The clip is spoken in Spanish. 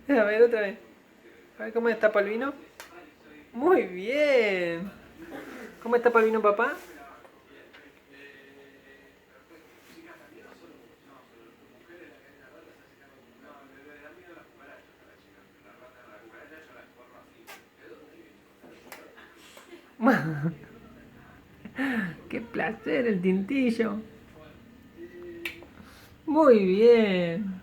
A ver, otra vez. A ver cómo destapa el vino. Muy bien. ¿Cómo destapa el vino, papá? ¡Qué placer el tintillo! Muy bien.